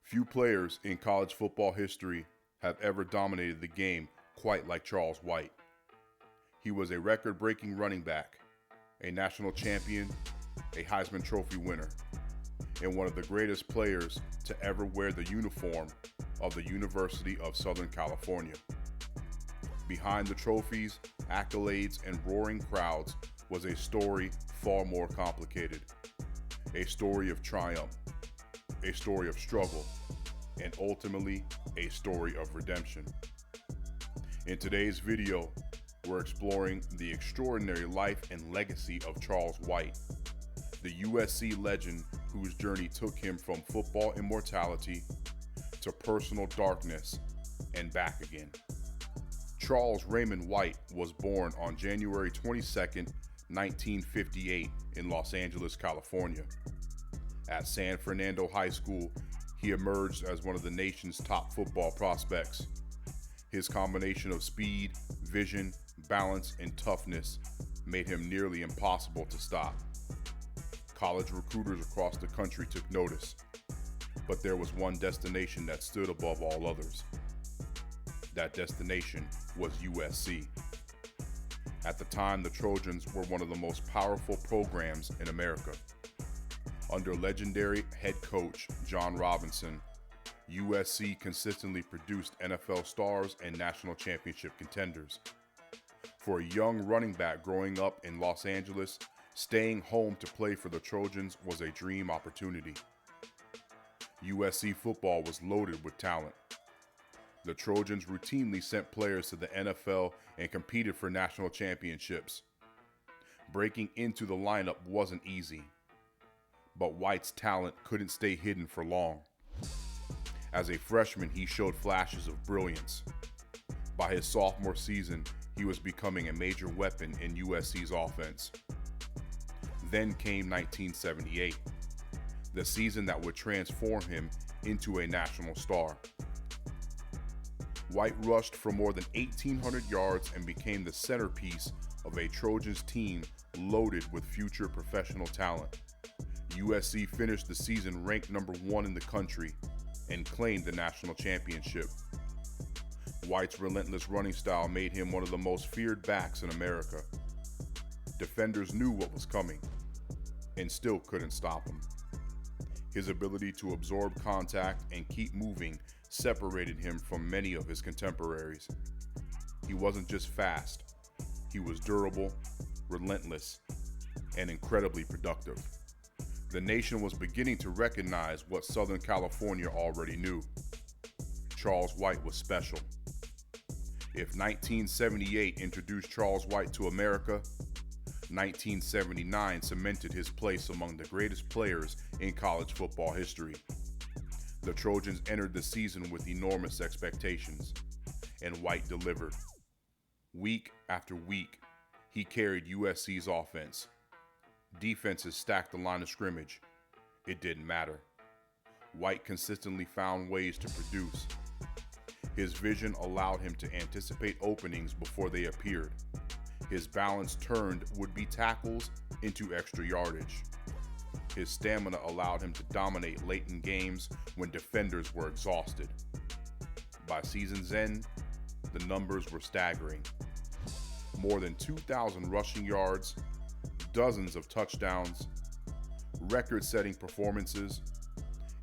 Few players in college football history have ever dominated the game quite like Charles White. He was a record-breaking running back, a national champion, a Heisman Trophy winner, and one of the greatest players to ever wear the uniform of the University of Southern California. Behind the trophies, accolades, and roaring crowds was a story far more complicated. A story of triumph, a story of struggle, and ultimately a story of redemption. In today's video, we're exploring the extraordinary life and legacy of Charles White, the USC legend whose journey took him from football immortality to personal darkness and back again. Charles Raymond White was born on January 22, 1958 in Los Angeles, California. At San Fernando High School, he emerged as one of the nation's top football prospects. His combination of speed, vision, balance, and toughness made him nearly impossible to stop. College recruiters across the country took notice, but there was one destination that stood above all others. That destination was USC. At the time, the Trojans were one of the most powerful programs in America. Under legendary head coach John Robinson, USC consistently produced NFL stars and national championship contenders. For a young running back growing up in Los Angeles, staying home to play for the Trojans was a dream opportunity. USC football was loaded with talent. The Trojans routinely sent players to the NFL and competed for national championships. Breaking into the lineup wasn't easy, but White's talent couldn't stay hidden for long. As a freshman, he showed flashes of brilliance. By his sophomore season, he was becoming a major weapon in USC's offense. Then came 1978, the season that would transform him into a national star. White rushed for more than 1,800 yards and became the centerpiece of a Trojans team loaded with future professional talent. USC finished the season ranked number 1 in the country and claimed the national championship. White's relentless running style made him one of the most feared backs in America. Defenders knew what was coming and still couldn't stop him. His ability to absorb contact and keep moving separated him from many of his contemporaries. He wasn't just fast, he was durable, relentless, and incredibly productive. The nation was beginning to recognize what Southern California already knew. Charles White was special. If 1978 introduced Charles White to America, 1979 cemented his place among the greatest players in college football history. The Trojans entered the season with enormous expectations, and White delivered. Week after week, he carried USC's offense. Defenses stacked the line of scrimmage. It didn't matter. White consistently found ways to produce. His vision allowed him to anticipate openings before they appeared. His balance turned would-be tackles into extra yardage. His stamina allowed him to dominate late in games when defenders were exhausted. By season's end, the numbers were staggering. More than 2,000 rushing yards, dozens of touchdowns, record-setting performances,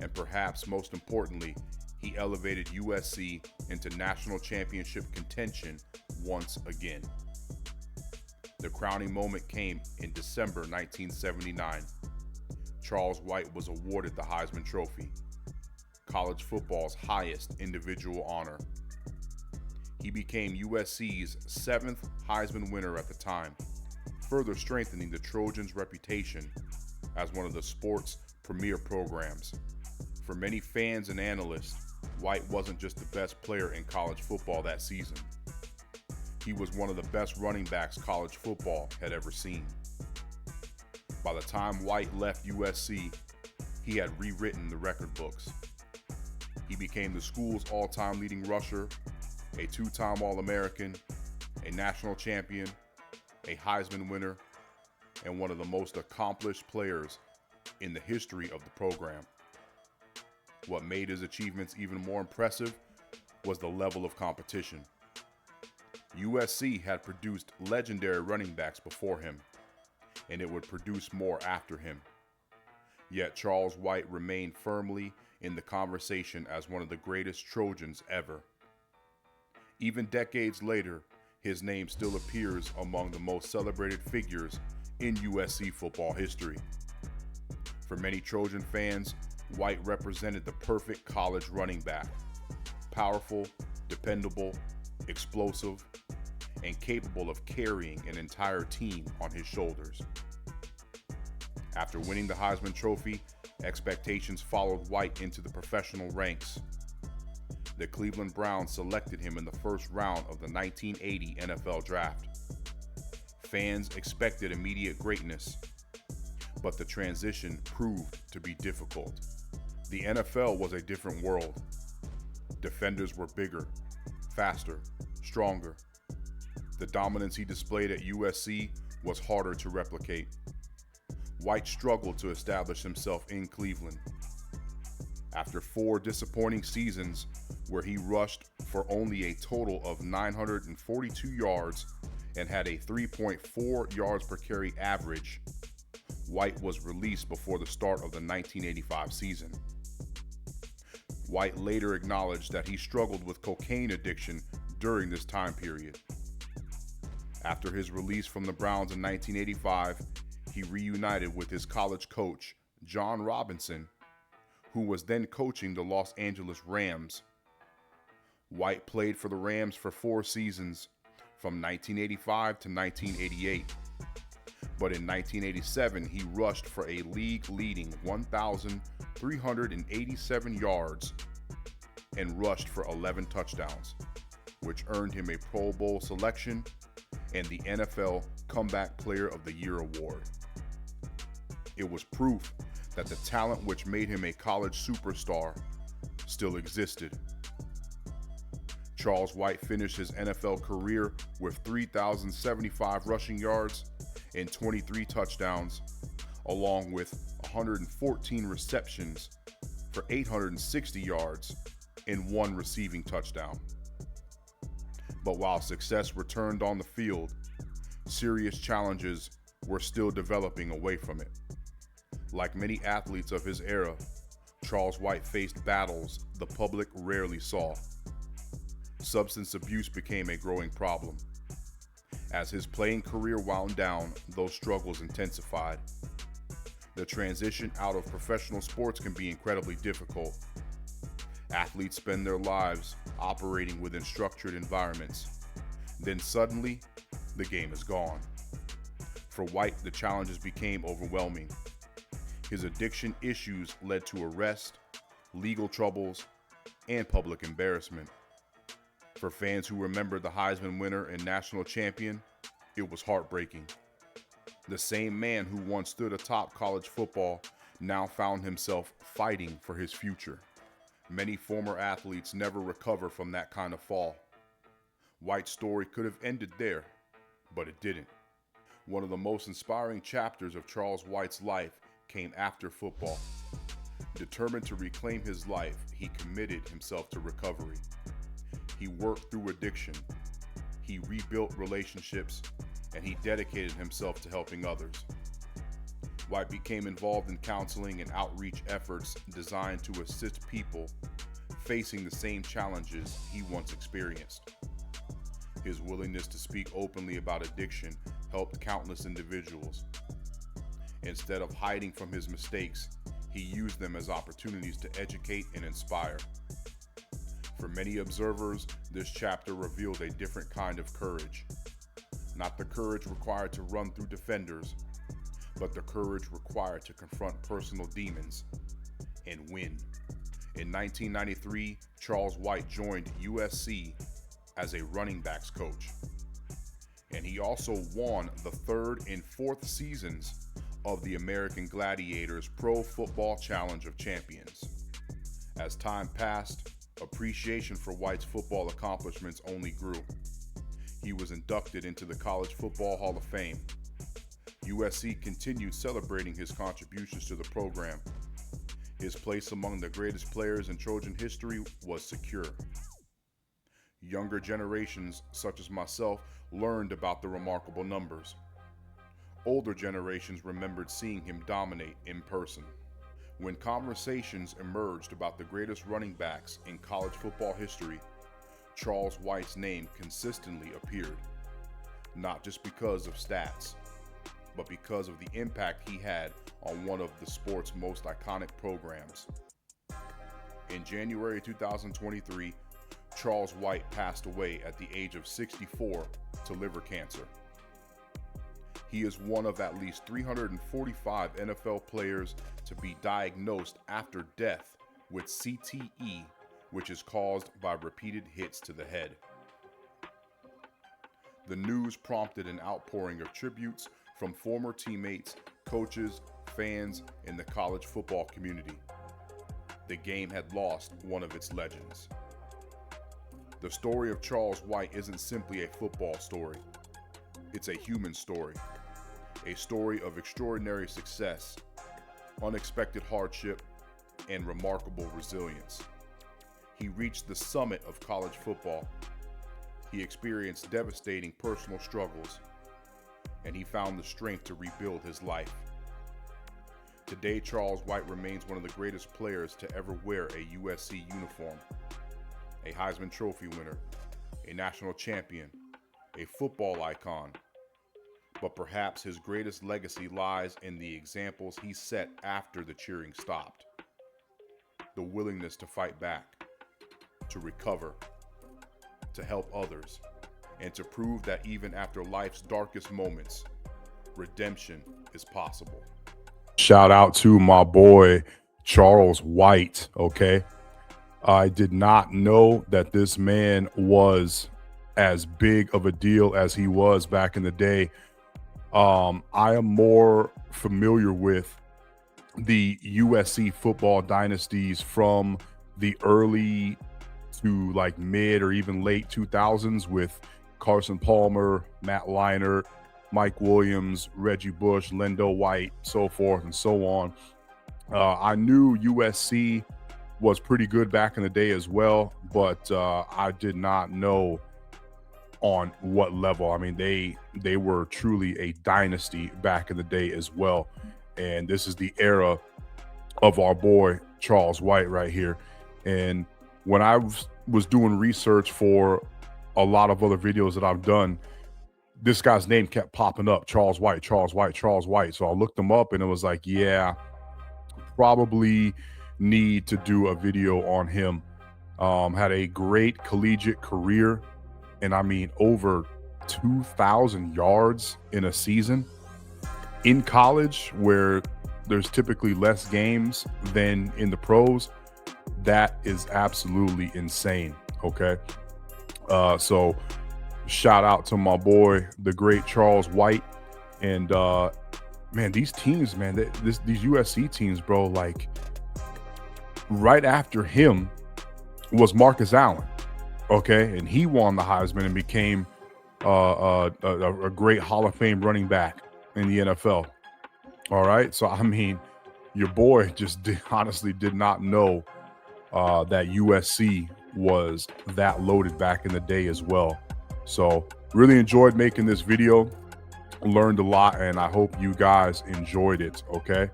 and perhaps most importantly, he elevated USC into national championship contention once again. The crowning moment came in December 1979. Charles White was awarded the Heisman Trophy, college football's highest individual honor. He became USC's 7th Heisman winner at the time, further strengthening the Trojans' reputation as one of the sport's premier programs. For many fans and analysts, White wasn't just the best player in college football that season. He was one of the best running backs college football had ever seen. By the time White left USC, he had rewritten the record books. He became the school's all-time leading rusher, a 2-time All-American, a national champion, a Heisman winner, and one of the most accomplished players in the history of the program. What made his achievements even more impressive was the level of competition. USC had produced legendary running backs before him, and it would produce more after him. Yet Charles White remained firmly in the conversation as one of the greatest Trojans ever. Even decades later, his name still appears among the most celebrated figures in USC football history. For many Trojan fans, White represented the perfect college running back. Powerful, dependable, explosive, and capable of carrying an entire team on his shoulders. After winning the Heisman Trophy, expectations followed White into the professional ranks. The Cleveland Browns selected him in the first round of the 1980 NFL Draft. Fans expected immediate greatness, but the transition proved to be difficult. The NFL was a different world. Defenders were bigger, faster, stronger. The dominance he displayed at USC was harder to replicate. White struggled to establish himself in Cleveland. After 4 disappointing seasons where he rushed for only a total of 942 yards and had a 3.4 yards per carry average, White was released before the start of the 1985 season. White later acknowledged that he struggled with cocaine addiction during this time period. After his release from the Browns in 1985, he reunited with his college coach, John Robinson, who was then coaching the Los Angeles Rams. White played for the Rams for 4 seasons, from 1985 to 1988. But in 1987, he rushed for a league-leading 1,387 yards and rushed for 11 touchdowns, which earned him a Pro Bowl selection and the NFL Comeback Player of the Year award. It was proof that the talent which made him a college superstar still existed. Charles White finished his NFL career with 3,075 rushing yards and 23 touchdowns, along with 114 receptions for 860 yards and 1 receiving touchdown. But while success returned on the field, serious challenges were still developing away from it. Like many athletes of his era, Charles White faced battles the public rarely saw. Substance abuse became a growing problem. As his playing career wound down, those struggles intensified. The transition out of professional sports can be incredibly difficult. Athletes spend their lives operating within structured environments. Then suddenly, the game is gone. For White, the challenges became overwhelming. His addiction issues led to arrest, legal troubles, and public embarrassment. For fans who remember the Heisman winner and national champion, it was heartbreaking. The same man who once stood atop college football now found himself fighting for his future. Many former athletes never recover from that kind of fall. White's story could have ended there, but it didn't. One of the most inspiring chapters of Charles White's life came after football. Determined to reclaim his life, he committed himself to recovery. He worked through addiction, he rebuilt relationships, and he dedicated himself to helping others. White became involved in counseling and outreach efforts designed to assist people facing the same challenges he once experienced. His willingness to speak openly about addiction helped countless individuals. Instead of hiding from his mistakes, he used them as opportunities to educate and inspire. For many observers, this chapter revealed a different kind of courage. Not the courage required to run through defenders, but the courage required to confront personal demons and win. In 1993, Charles White joined USC as a running backs coach. And he also won the 3rd and 4th seasons of the American Gladiators Pro Football Challenge of Champions. As time passed, appreciation for White's football accomplishments only grew. He was inducted into the College Football Hall of Fame. USC continued celebrating his contributions to the program. His place among the greatest players in Trojan history was secure. Younger generations, such as myself, learned about the remarkable numbers. Older generations remembered seeing him dominate in person. When conversations emerged about the greatest running backs in college football history, Charles White's name consistently appeared, not just because of stats, but because of the impact he had on one of the sport's most iconic programs. In January 2023, Charles White passed away at the age of 64 to liver cancer. He is one of at least 345 NFL players to be diagnosed after death with CTE, which is caused by repeated hits to the head. The news prompted an outpouring of tributes from former teammates, coaches, fans, and the college football community. The game had lost one of its legends. The story of Charles White isn't simply a football story. It's a human story. A story of extraordinary success, unexpected hardship, and remarkable resilience. He reached the summit of college football. He experienced devastating personal struggles, and he found the strength to rebuild his life. Today, Charles White remains one of the greatest players to ever wear a USC uniform, a Heisman Trophy winner, a national champion, a football icon. But perhaps his greatest legacy lies in the examples he set after the cheering stopped. The willingness to fight back, to recover, to help others, and to prove that even after life's darkest moments, redemption is possible. Shout out to my boy, Charles White, okay? I did not know that this man was as big of a deal as he was back in the day. I am more familiar with the USC football dynasties from the early to like mid or even late 2000s with Carson Palmer, Matt Leinart, Mike Williams, Reggie Bush, Lendo White, so forth and so on. I knew USC was pretty good back in the day as well, but I did not know on what level. I mean, they were truly a dynasty back in the day as well. And this is the era of our boy Charles White right here. And when I was doing research for a lot of other videos that I've done, this guy's name kept popping up, Charles White, Charles White, Charles White. So I looked him up and it was like, yeah, probably need to do a video on him. Had a great collegiate career. And I mean, over 2,000 yards in a season. In college, where there's typically less games than in the pros, that is absolutely insane, okay? So shout out to my boy, the great Charles White. And man, these teams, man, these USC teams, bro, like right after him was Marcus Allen. Okay, and he won the Heisman and became a great Hall of Fame running back in the NFL. All right, so I mean, your boy just honestly did not know that USC was that loaded back in the day as well. So really enjoyed making this video, learned a lot, and I hope you guys enjoyed it. Okay,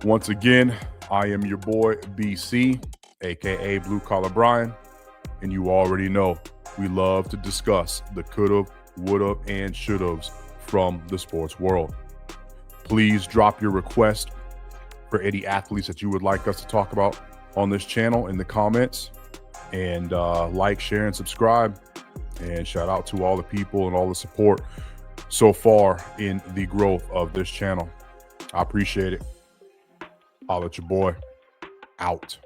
once again, I am your boy BC, aka Blue Collar Brian. And you already know we love to discuss the could've, would've, and should'ves from the sports world. Please drop your request for any athletes that you would like us to talk about on this channel in the comments. And like, share, and subscribe. And shout out to all the people and all the support so far in the growth of this channel. I appreciate it. I'll let your boy out.